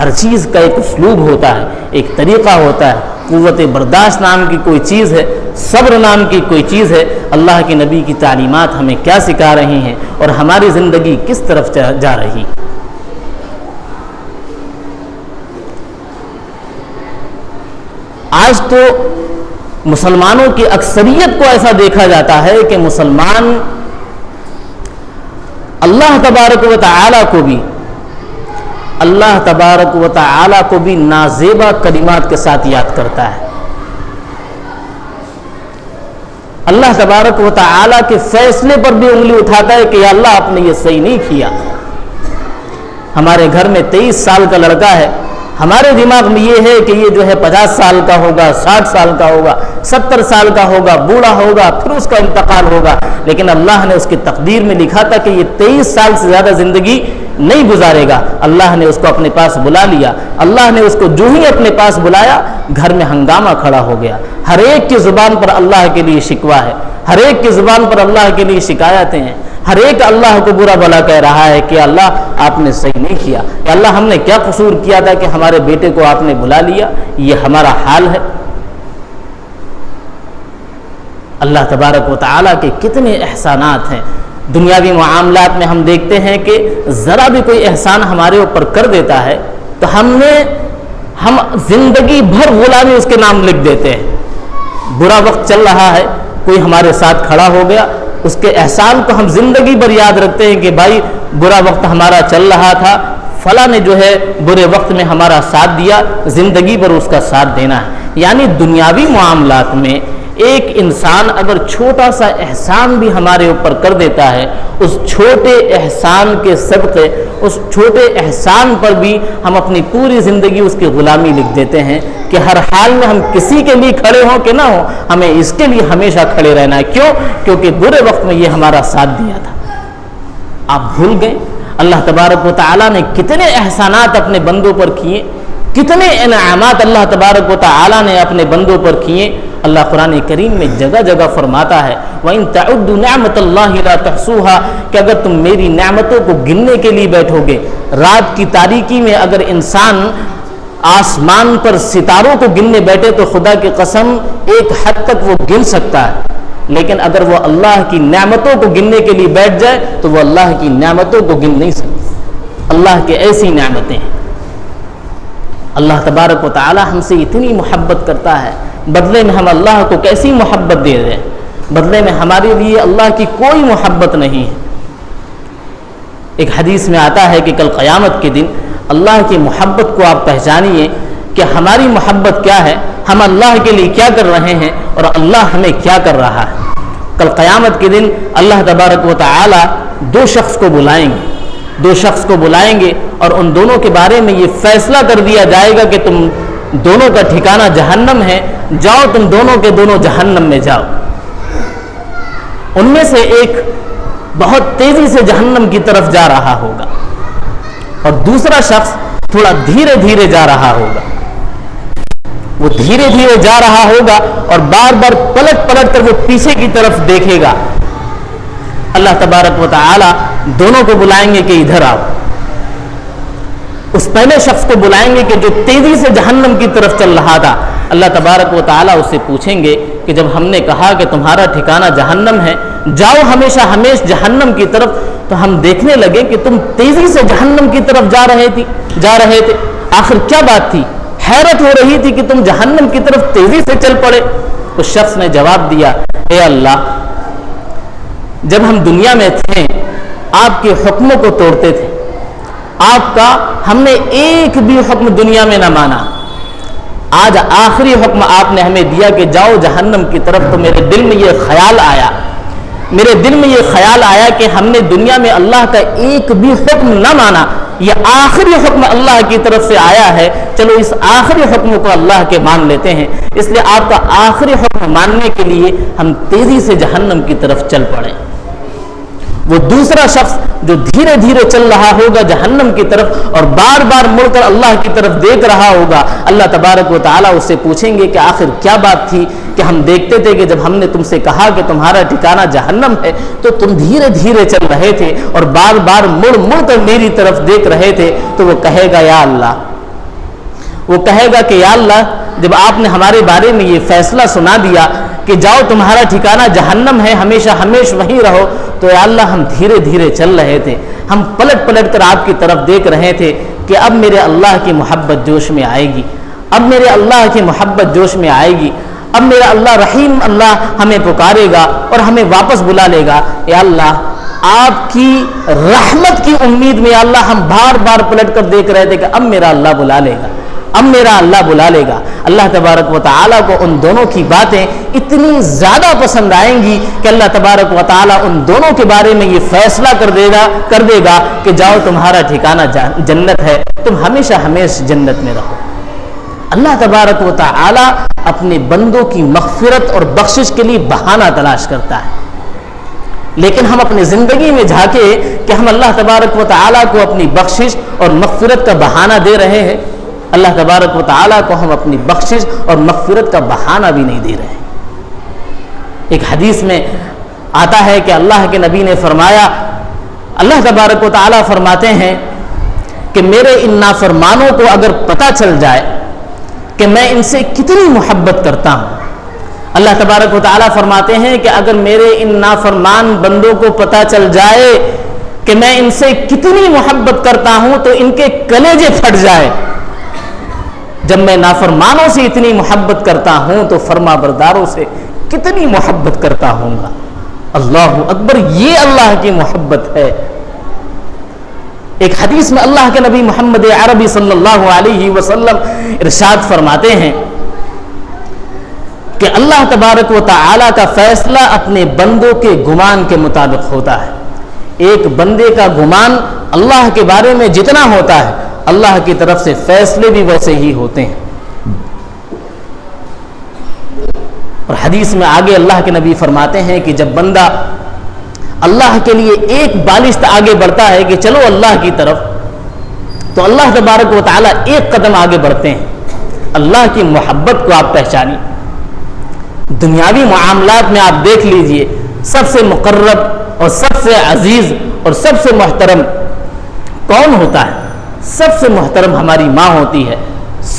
ہر چیز کا ایک اسلوب ہوتا ہے، ایک طریقہ ہوتا ہے. قوت برداشت نام کی کوئی چیز ہے، صبر نام کی کوئی چیز ہے. اللہ کے نبی کی تعلیمات ہمیں کیا سکھا رہی ہیں اور ہماری زندگی کس طرف جا رہی. آج تو مسلمانوں کی اکثریت کو ایسا دیکھا جاتا ہے کہ مسلمان اللہ تبارک و تعالی کو بھی نازیبا کلمات کے ساتھ یاد کرتا ہے. اللہ تبارک و تعالی کے فیصلے پر بھی انگلی اٹھاتا ہے کہ یا اللہ آپ نے یہ صحیح نہیں کیا. ہمارے گھر میں 23 سال کا لڑکا ہے، ہمارے دماغ میں یہ ہے کہ یہ جو ہے 50 سال کا ہوگا، 60 سال کا ہوگا، 70 سال کا ہوگا، بوڑھا ہوگا، پھر اس کا انتقال ہوگا. لیکن اللہ نے اس کی تقدیر میں لکھا تھا کہ یہ 23 سال سے زیادہ زندگی نہیں گزارے گا. اللہ نے اس کو اپنے پاس بلا لیا. اللہ نے اس کو جو ہی اپنے پاس بلایا، گھر میں ہنگامہ کھڑا ہو گیا. ہر ایک کی زبان پر اللہ کے لیے شکوہ ہے، ہر ایک کی زبان پر اللہ کے لیے شکایتیں ہیں. ہر ایک اللہ کو برا بھلا کہہ رہا ہے کہ اللہ آپ نے صحیح نہیں کیا، کہ اللہ ہم نے کیا قصور کیا تھا کہ ہمارے بیٹے کو آپ نے بلا لیا. یہ ہمارا حال ہے. اللہ تبارک و تعالیٰ کے کتنے احسانات ہیں. دنیاوی معاملات میں ہم دیکھتے ہیں کہ ذرا بھی کوئی احسان ہمارے اوپر کر دیتا ہے تو ہم زندگی بھر غلامی اس کے نام لکھ دیتے ہیں. برا وقت چل رہا ہے، کوئی ہمارے ساتھ کھڑا ہو گیا، اس کے احسان کو ہم زندگی بھر یاد رکھتے ہیں کہ بھائی برا وقت ہمارا چل رہا تھا، فلاں نے جو ہے برے وقت میں ہمارا ساتھ دیا، زندگی بھر اس کا ساتھ دینا ہے. یعنی دنیاوی معاملات میں ایک انسان اگر چھوٹا سا احسان بھی ہمارے اوپر کر دیتا ہے، اس چھوٹے احسان کے صدقے، اس چھوٹے احسان پر بھی ہم اپنی پوری زندگی اس کی غلامی لکھ دیتے ہیں کہ ہر حال میں ہم کسی کے لیے کھڑے ہوں کہ نہ ہوں، ہمیں اس کے لیے ہمیشہ کھڑے رہنا ہے. کیوں؟ کیونکہ برے وقت میں یہ ہمارا ساتھ دیا تھا. آپ بھول گئے اللہ تبارک و تعالیٰ نے کتنے احسانات اپنے بندوں پر کیے، کتنے انعامات اللہ تبارک و تعالیٰ نے اپنے بندوں پر کیے. اللہ قرآن کریم میں جگہ جگہ فرماتا ہے وَإِن تَعُدُّوا نِعْمَةَ اللَّهِ لَا تُحْصُوهَا، کہ اگر تم میری نعمتوں کو گننے کے لیے بیٹھو گے، رات کی تاریکی میں اگر انسان آسمان پر ستاروں کو گننے بیٹھے تو خدا کی قسم ایک حد تک وہ گن سکتا ہے، لیکن اگر وہ اللہ کی نعمتوں کو گننے کے لیے بیٹھ جائے تو وہ اللہ کی نعمتوں کو گن نہیں سکتا. اللہ کی ایسی نعمتیں ہیں. اللہ تبارک و تعالی ہم سے اتنی محبت کرتا ہے، بدلے میں ہم اللہ کو کیسی محبت دے رہے ہیں. بدلے میں ہمارے لیے اللہ کی کوئی محبت نہیں ہے. ایک حدیث میں آتا ہے کہ کل قیامت کے دن اللہ کی محبت کو آپ پہچانیے کہ ہماری محبت کیا ہے، ہم اللہ کے لیے کیا کر رہے ہیں اور اللہ ہمیں کیا کر رہا ہے. کل قیامت کے دن اللہ تبارک و تعالی دو شخص کو بلائیں گے اور ان دونوں کے بارے میں یہ فیصلہ کر دیا جائے گا کہ تم دونوں کا ٹھکانہ جہنم ہے، جاؤ تم دونوں کے دونوں جہنم میں جاؤ. ان میں سے ایک بہت تیزی سے جہنم کی طرف جا رہا ہوگا اور دوسرا شخص تھوڑا دھیرے دھیرے جا رہا ہوگا. وہ دھیرے دھیرے جا رہا ہوگا اور بار بار پلٹ کر وہ پیچھے کی طرف دیکھے گا. اللہ تبارک و تعالی دونوں کو بلائیں گے کہ ادھر آؤ. اس پہلے شخص کو بلائیں گے کہ جو تیزی سے جہنم کی طرف چل رہا تھا. اللہ تبارک و تعالیٰ اس سے پوچھیں گے کہ جب ہم نے کہا کہ تمہارا ٹھکانہ جہنم ہے، جاؤ ہمیشہ جہنم کی طرف، تو ہم دیکھنے لگے کہ تم تیزی سے جہنم کی طرف جا رہے تھے، آخر کیا بات تھی؟ حیرت ہو رہی تھی کہ تم جہنم کی طرف تیزی سے چل پڑے. اس شخص نے جواب دیا، اے اللہ، جب ہم دنیا میں تھے آپ کے حکموں کو توڑتے تھے، آپ کا ہم نے ایک بھی حکم دنیا میں نہ مانا. آج آخری حکم آپ نے ہمیں دیا کہ جاؤ جہنم کی طرف، تو میرے دل میں یہ خیال آیا کہ ہم نے دنیا میں اللہ کا ایک بھی حکم نہ مانا، یہ آخری حکم اللہ کی طرف سے آیا ہے، چلو اس آخری حکم کو اللہ کے مان لیتے ہیں. اس لیے آپ کا آخری حکم ماننے کے لیے ہم تیزی سے جہنم کی طرف چل پڑے. وہ دوسرا شخص جو دھیرے دھیرے چل رہا ہوگا جہنم کی طرف اور بار بار مڑ کر اللہ کی طرف دیکھ رہا ہوگا، اللہ تبارک و تعالیٰ اس سے پوچھیں گے کہ آخر کیا بات تھی کہ ہم دیکھتے تھے کہ جب ہم نے تم سے کہا کہ تمہارا ٹھکانہ جہنم ہے تو تم دھیرے دھیرے چل رہے تھے اور بار بار مڑ کر میری طرف دیکھ رہے تھے. تو وہ کہے گا، یا اللہ، وہ کہے گا کہ یا اللہ جب آپ نے ہمارے بارے میں یہ فیصلہ سنا دیا کہ جاؤ تمہارا ٹھکانہ جہنم ہے ہمیشہ ہمیشہ وہیں رہو، تو یا اللہ ہم دھیرے دھیرے چل رہے تھے، ہم پلٹ پلٹ کر آپ کی طرف دیکھ رہے تھے کہ اب میرے اللہ کی محبت جوش میں آئے گی، اب میرے اللہ کی محبت جوش میں آئے گی، اب میرا اللہ رحیم اللہ ہمیں پکارے گا اور ہمیں واپس بلا لے گا۔ یا اللہ آپ کی رحمت کی امید میں یا اللہ ہم بار بار پلٹ کر دیکھ رہے تھے کہ اب میرا اللہ بلا لے گا، اب میرا اللہ بلا لے گا۔ اللہ تبارک و تعالیٰ کو ان دونوں کی باتیں اتنی زیادہ پسند آئیں گی کہ اللہ تبارک و تعالیٰ ان دونوں کے بارے میں یہ فیصلہ کر دے گا کہ جاؤ تمہارا ٹھکانہ جنت ہے، تم ہمیشہ ہمیشہ جنت میں رہو۔ اللہ تبارک و تعالیٰ اپنے بندوں کی مغفرت اور بخشش کے لیے بہانہ تلاش کرتا ہے، لیکن ہم اپنی زندگی میں جھانکے کہ ہم اللہ تبارک و تعالیٰ کو اپنی بخشش اور مغفرت کا بہانہ دے رہے ہیں، اللہ تبارک و تعالیٰ کو ہم اپنی بخشش اور مغفرت کا بہانہ بھی نہیں دے رہے۔ ایک حدیث میں آتا ہے کہ اللہ کے نبی نے فرمایا، اللہ تبارک و تعالیٰ فرماتے ہیں کہ میرے ان نافرمانوں کو اگر پتہ چل جائے کہ میں ان سے کتنی محبت کرتا ہوں، اللہ تبارک و تعالیٰ فرماتے ہیں کہ اگر میرے ان نافرمان بندوں کو پتہ چل جائے کہ میں ان سے کتنی محبت کرتا ہوں تو ان کے کلیجے پھٹ جائے۔ جب میں نافرمانوں سے اتنی محبت کرتا ہوں تو فرما برداروں سے کتنی محبت کرتا ہوں گا۔ اللہ اکبر، یہ اللہ کی محبت ہے۔ ایک حدیث میں اللہ کے نبی محمد عربی صلی اللہ علیہ وسلم ارشاد فرماتے ہیں کہ اللہ تبارک و تعالیٰ کا فیصلہ اپنے بندوں کے گمان کے مطابق ہوتا ہے۔ ایک بندے کا گمان اللہ کے بارے میں جتنا ہوتا ہے اللہ کی طرف سے فیصلے بھی ویسے ہی ہوتے ہیں۔ اور حدیث میں آگے اللہ کے نبی فرماتے ہیں کہ جب بندہ اللہ کے لیے ایک بالشت آگے بڑھتا ہے کہ چلو اللہ کی طرف، تو اللہ تبارک و تعالیٰ ایک قدم آگے بڑھتے ہیں۔ اللہ کی محبت کو آپ پہچانیں۔ دنیاوی معاملات میں آپ دیکھ لیجئے، سب سے مقرب اور سب سے عزیز اور سب سے محترم کون ہوتا ہے؟ سب سے محترم ہماری ماں ہوتی ہے،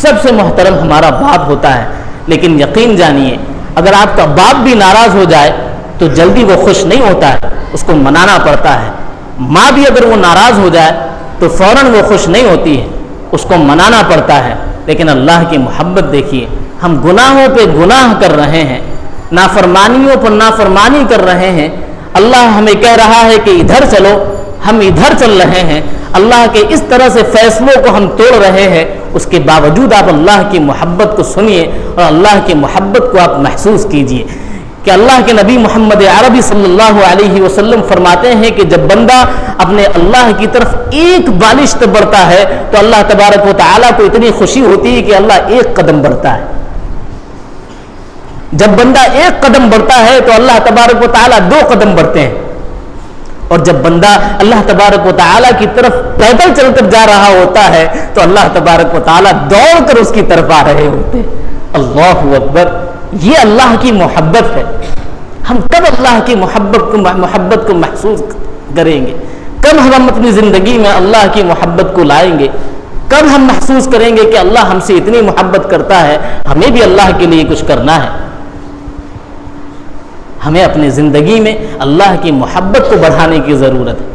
سب سے محترم ہمارا باپ ہوتا ہے، لیکن یقین جانیے اگر آپ کا باپ بھی ناراض ہو جائے تو جلدی وہ خوش نہیں ہوتا ہے، اس کو منانا پڑتا ہے۔ ماں بھی اگر وہ ناراض ہو جائے تو فوراً وہ خوش نہیں ہوتی ہے، اس کو منانا پڑتا ہے۔ لیکن اللہ کی محبت دیکھیے، ہم گناہوں پہ گناہ کر رہے ہیں، نافرمانیوں پر نافرمانی کر رہے ہیں، اللہ ہمیں کہہ رہا ہے کہ ادھر چلو، ہم ادھر چل رہے ہیں، اللہ کے اس طرح سے فیصلوں کو ہم توڑ رہے ہیں، اس کے باوجود آپ اللہ کی محبت کو سنیے اور اللہ کی محبت کو آپ محسوس کیجئے کہ اللہ کے نبی محمد عربی صلی اللہ علیہ وسلم فرماتے ہیں کہ جب بندہ اپنے اللہ کی طرف ایک بالشت بڑھتا ہے تو اللہ تبارک و تعالیٰ کو اتنی خوشی ہوتی ہے کہ اللہ ایک قدم بڑھتا ہے۔ جب بندہ ایک قدم بڑھتا ہے تو اللہ تبارک و تعالیٰ دو قدم بڑھتے ہیں، اور جب بندہ اللہ تبارک و تعالیٰ کی طرف پیدل چل کر جا رہا ہوتا ہے تو اللہ تبارک و تعالیٰ دوڑ کر اس کی طرف آ رہے ہوتے ہیں۔ اللہ اکبر، یہ اللہ کی محبت ہے۔ ہم کب اللہ کی محبت کو محسوس کریں گے؟ کب ہم اپنی زندگی میں اللہ کی محبت کو لائیں گے؟ کب ہم محسوس کریں گے کہ اللہ ہم سے اتنی محبت کرتا ہے، ہمیں بھی اللہ کے لیے کچھ کرنا ہے؟ ہمیں اپنی زندگی میں اللہ کی محبت کو بڑھانے کی ضرورت ہے۔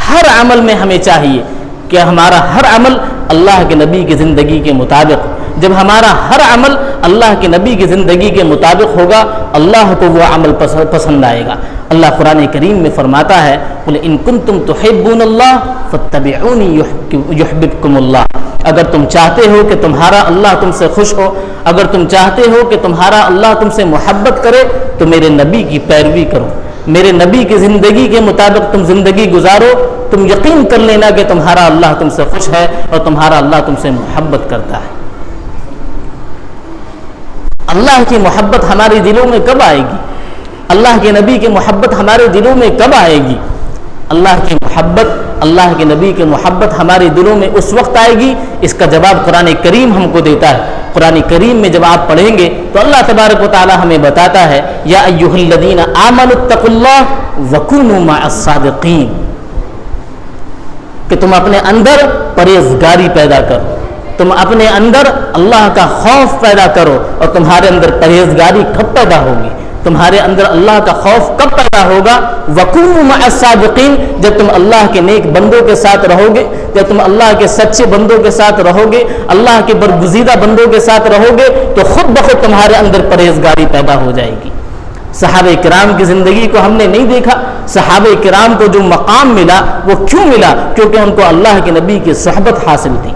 ہر عمل میں ہمیں چاہیے کہ ہمارا ہر عمل اللہ کے نبی کی زندگی کے مطابق ہو۔ جب ہمارا ہر عمل اللہ کے نبی کی زندگی کے مطابق ہوگا، اللہ کو وہ عمل پسند آئے گا۔ اللہ قرآن کریم میں فرماتا ہے قُلْ إِن كُنتُمْ تُحِبُّونَ اللَّهَ فَاتَّبِعُونِي يُحْبِبْكُمُ اللَّهُ۔ اگر تم چاہتے ہو کہ تمہارا اللہ تم سے خوش ہو، اگر تم چاہتے ہو کہ تمہارا اللہ تم سے محبت کرے تو میرے نبی کی پیروی کرو، میرے نبی کی زندگی کے مطابق تم زندگی گزارو، تم یقین کر لینا کہ تمہارا اللہ تم سے خوش ہے اور تمہارا اللہ تم سے محبت کرتا ہے۔ اللہ کی محبت ہمارے دلوں میں کب آئے گی؟ اللہ کے نبی کی محبت ہمارے دلوں میں کب آئے گی؟ اللہ کی محبت، اللہ کے نبی کی محبت ہمارے دلوں میں اس وقت آئے گی، اس کا جواب قرآن کریم ہم کو دیتا ہے۔ قرآن کریم میں جب آپ پڑھیں گے تو اللہ تبارک و تعالی ہمیں بتاتا ہے یا ایھا الذین آمنوا اتقوا اللہ وکونوا مع الصادقین، کہ تم اپنے اندر پرہیزگاری پیدا کرو، تم اپنے اندر اللہ کا خوف پیدا کرو اور تمہارے اندر پرہیزگاری کب پیدا ہوگی؟ تمہارے اندر اللہ کا خوف کب پیدا ہوگا؟ وَكُونُوا مَعَ الصَّادِقِينَ، جب تم اللہ کے نیک بندوں کے ساتھ رہو گے، جب تم اللہ کے سچے بندوں کے ساتھ رہو گے، اللہ کے برگزیدہ بندوں کے ساتھ رہو گے، تو خود بخود تمہارے اندر پرہیزگاری پیدا ہو جائے گی۔ صحابہ کرام کی زندگی کو ہم نے نہیں دیکھا، صحابہ کرام کو جو مقام ملا وہ کیوں ملا؟ کیونکہ ان کو اللہ کے نبی کی صحبت حاصل تھی۔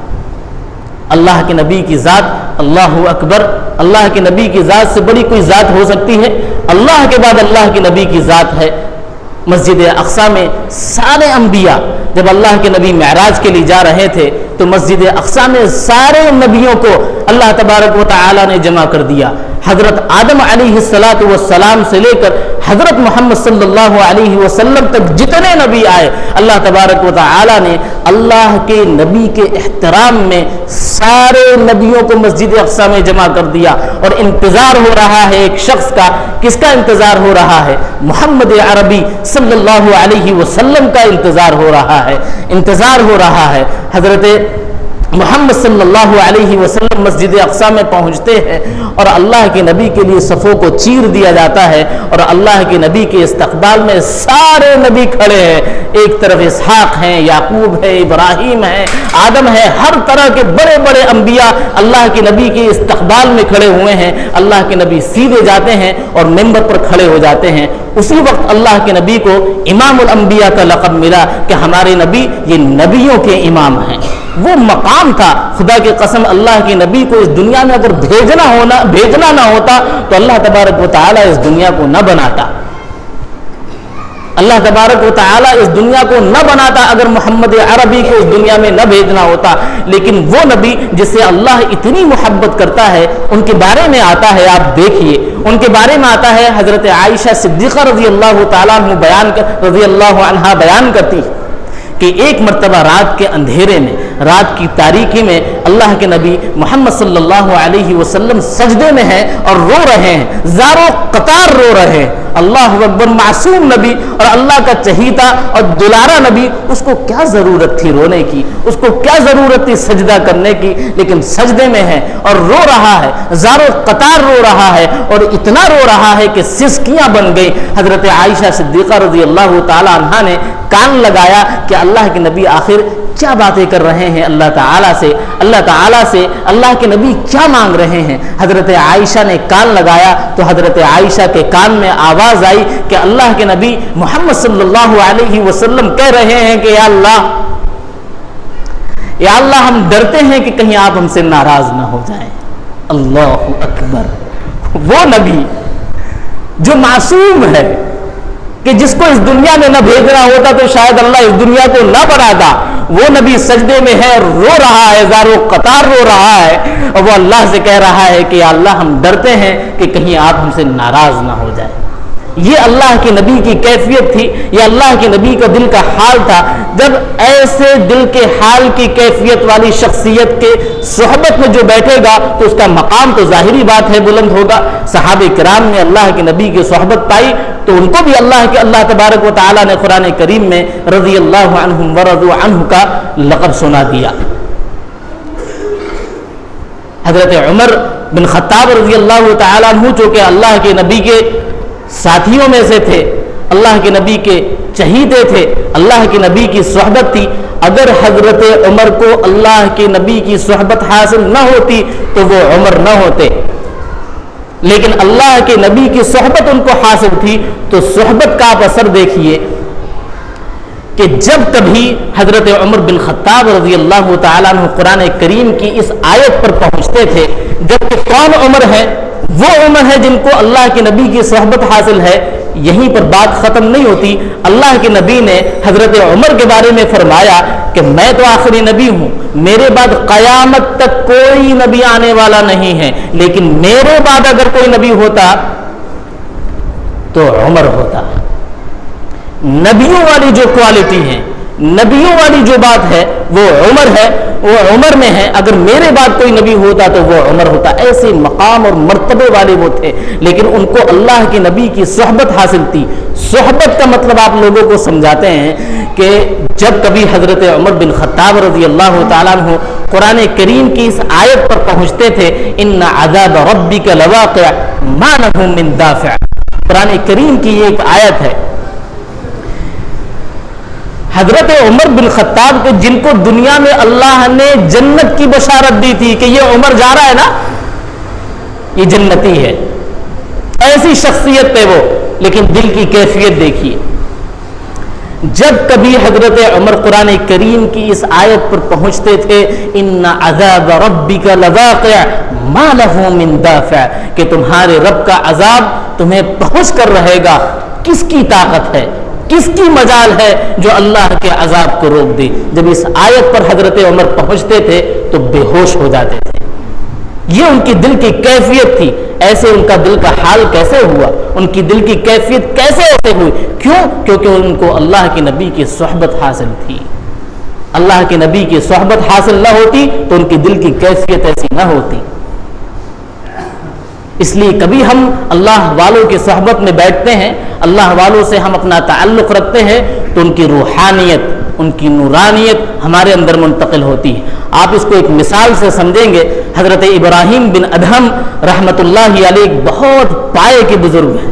اللہ کے نبی کی ذات، اللہ اکبر، اللہ کے نبی کی ذات سے بڑی کوئی ذات ہو سکتی ہے؟ اللہ کے بعد اللہ کے نبی کی ذات ہے۔ مسجد اقصیٰ میں سارے انبیاء جب اللہ کے نبی معراج کے لیے جا رہے تھے تو مسجد اقصیٰ میں سارے نبیوں کو اللہ تبارک و تعالی نے جمع کر دیا۔ حضرت آدم علیہ السلام سے لے کر حضرت محمد صلی اللہ علیہ وسلم تک جتنے نبی آئے، اللہ تبارک و تعالی نے اللہ کے نبی کے احترام میں سارے نبیوں کو مسجد اقصیٰ میں جمع کر دیا۔ اور انتظار ہو رہا ہے ایک شخص کا، کس کا انتظار ہو رہا ہے؟ محمد عربی صلی اللہ علیہ وسلم کا انتظار ہو رہا ہے، انتظار ہو رہا ہے۔ حضرت محمد صلی اللہ علیہ وسلم مسجد اقصیٰ میں پہنچتے ہیں اور اللہ کے نبی کے لیے صفوں کو چیر دیا جاتا ہے، اور اللہ کے نبی کے استقبال میں سارے نبی کھڑے ہیں۔ ایک طرف اسحاق ہیں، یعقوب ہے، ابراہیم ہے، آدم ہے، ہر طرح کے بڑے بڑے انبیاء اللہ کے نبی کے استقبال میں کھڑے ہوئے ہیں۔ اللہ کے نبی سیدھے جاتے ہیں اور منبر پر کھڑے ہو جاتے ہیں۔ اسی وقت اللہ کے نبی کو امام الانبیاء کا لقب ملا کہ ہمارے نبی یہ نبیوں کے امام ہیں۔ وہ مقام تھا، خدا کی قسم اللہ کے نبی کو اس دنیا میں اگر بھیجنا نہ ہوتا تو اللہ تبارک و تعالی اس دنیا کو نہ بناتا۔ اللہ تبارک و تعالی اس دنیا کو نہ بناتا اگر محمد عربی کو اس دنیا میں نہ بھیجنا ہوتا۔ لیکن وہ نبی جس سے اللہ اتنی محبت کرتا ہے، ان کے بارے میں آتا ہے، آپ دیکھیے ان کے بارے میں آتا ہے، حضرت عائشہ صدیقہ رضی اللہ تعالیٰ عنہ بیان کرتی کہ ایک مرتبہ رات کے اندھیرے میں، رات کی تاریکی میں اللہ کے نبی محمد صلی اللہ علیہ وسلم سجدے میں ہیں اور رو رہے ہیں، زاروں قطار رو رہے ہیں۔ اللہ اکبر، معصوم نبی اور اللہ کا چہیتا اور دلارا نبی، اس کو کیا ضرورت تھی رونے کی، اس کو کیا ضرورت تھی سجدہ کرنے کی، لیکن سجدے میں ہے اور رو رہا ہے، زاروں قطار رو رہا ہے، اور اتنا رو رہا ہے کہ سسکیاں بن گئی۔ حضرت عائشہ صدیقہ رضی اللہ تعالی عنہا نے کان لگایا کہ اللہ کے نبی آخر کیا باتیں کر رہے ہیں اللہ تعالیٰ سے، اللہ کے نبی کیا مانگ رہے ہیں۔ حضرت عائشہ نے کان لگایا تو حضرت عائشہ کے کان میں آواز آئی کہ اللہ کے نبی محمد صلی اللہ علیہ وسلم کہہ رہے ہیں کہ یا اللہ ہم ڈرتے ہیں کہ کہیں آپ ہم سے ناراض نہ ہو جائیں۔ اللہ اکبر، وہ نبی جو معصوم ہے کہ جس کو اس دنیا میں نہ بھیجنا ہوتا تو شاید اللہ اس دنیا کو نہ بناتا، وہ نبی سجدے میں ہے، رو رہا ہے، زاروں قطار رو رہا ہے، اور وہ اللہ سے کہہ رہا ہے کہ یا اللہ ہم ڈرتے ہیں کہ کہیں آپ ہم سے ناراض نہ ہو جائے۔ یہ اللہ کے نبی کی کیفیت تھی، یہ اللہ کے نبی کا دل کا حال تھا۔ جب ایسے دل کے حال کی کیفیت والی شخصیت کے صحبت میں جو بیٹھے گا تو اس کا مقام تو ظاہری بات ہے بلند ہوگا۔ صحابہ کرام نے اللہ کے نبی کی صحبت پائی تو ان کو بھی اللہ تبارک و تعالی نے قرآن کریم میں رضی اللہ عنہم ورضوا عنہ کا لقب سنا دیا۔ حضرت عمر بن خطاب رضی اللہ تعالی عنہ جو کہ اللہ کے نبی کے ساتھیوں میں سے تھے، اللہ کے نبی کے چہیتے تھے، اللہ کے نبی کی صحبت تھی، اگر حضرت عمر کو اللہ کے نبی کی صحبت حاصل نہ ہوتی تو وہ عمر نہ ہوتے، لیکن اللہ کے نبی کی صحبت ان کو حاصل تھی۔ تو صحبت کا آپ اثر دیکھیے کہ جب کبھی حضرت عمر بن خطاب رضی اللہ تعالیٰ عنہ قرآن کریم کی اس آیت پر پہنچتے تھے، جبکہ کون عمر ہے؟ وہ عمر ہے جن کو اللہ کے نبی کی صحبت حاصل ہے۔ یہیں پر بات ختم نہیں ہوتی، اللہ کے نبی نے حضرت عمر کے بارے میں فرمایا کہ میں تو آخری نبی ہوں، میرے بعد قیامت تک کوئی نبی آنے والا نہیں ہے، لیکن میرے بعد اگر کوئی نبی ہوتا تو عمر ہوتا۔ نبیوں والی جو کوالٹی ہیں، نبیوں والی جو بات ہے وہ عمر ہے، وہ عمر میں ہے، اگر میرے بعد کوئی نبی ہوتا تو وہ عمر ہوتا. ایسے مقام اور مرتبے والے وہ تھے، لیکن ان کو اللہ کے نبی کی صحبت حاصل تھی. صحبت کا مطلب آپ لوگوں کو سمجھاتے ہیں کہ جب کبھی حضرت عمر بن خطاب رضی اللہ تعالیٰ عنہ قرآن کریم کی اس آیت پر پہنچتے تھے، ان عذاب ربک لواقع ما له من دافع. قرآن کریم کی یہ ایک آیت ہے. حضرت عمر بن خطاب کے جن کو دنیا میں اللہ نے جنت کی بشارت دی تھی کہ یہ عمر جا رہا ہے نا، یہ جنتی ہے، ایسی شخصیت تھے وہ، لیکن دل کی کیفیت دیکھیے. جب کبھی حضرت عمر قرآن کریم کی اس آیت پر پہنچتے تھے، ان عذاب ربک لواقع ما له من دافع، کہ تمہارے رب کا عذاب تمہیں پہنچ کر رہے گا، کس کی طاقت ہے، کس کی مجال ہے جو اللہ کے عذاب کو روک دے. جب اس آیت پر حضرت عمر پہنچتے تھے تو بے ہوش ہو جاتے تھے. یہ ان کی دل کی کیفیت تھی. ایسے ان کا دل کا حال کیسے ہوا، ان کی دل کی کیفیت کیسے ایسے ہوئی؟ کیوں؟ کیونکہ ان کو اللہ کے نبی کی صحبت حاصل تھی. اللہ کے نبی کی صحبت حاصل نہ ہوتی تو ان کی دل کی کیفیت ایسی نہ ہوتی. اس لیے کبھی ہم اللہ والوں کی صحبت میں بیٹھتے ہیں، اللہ والوں سے ہم اپنا تعلق رکھتے ہیں، تو ان کی روحانیت، ان کی نورانیت ہمارے اندر منتقل ہوتی ہے. آپ اس کو ایک مثال سے سمجھیں گے. حضرت ابراہیم بن ادہم رحمۃ اللہ علیہ ایک بہت پائے کے بزرگ ہیں.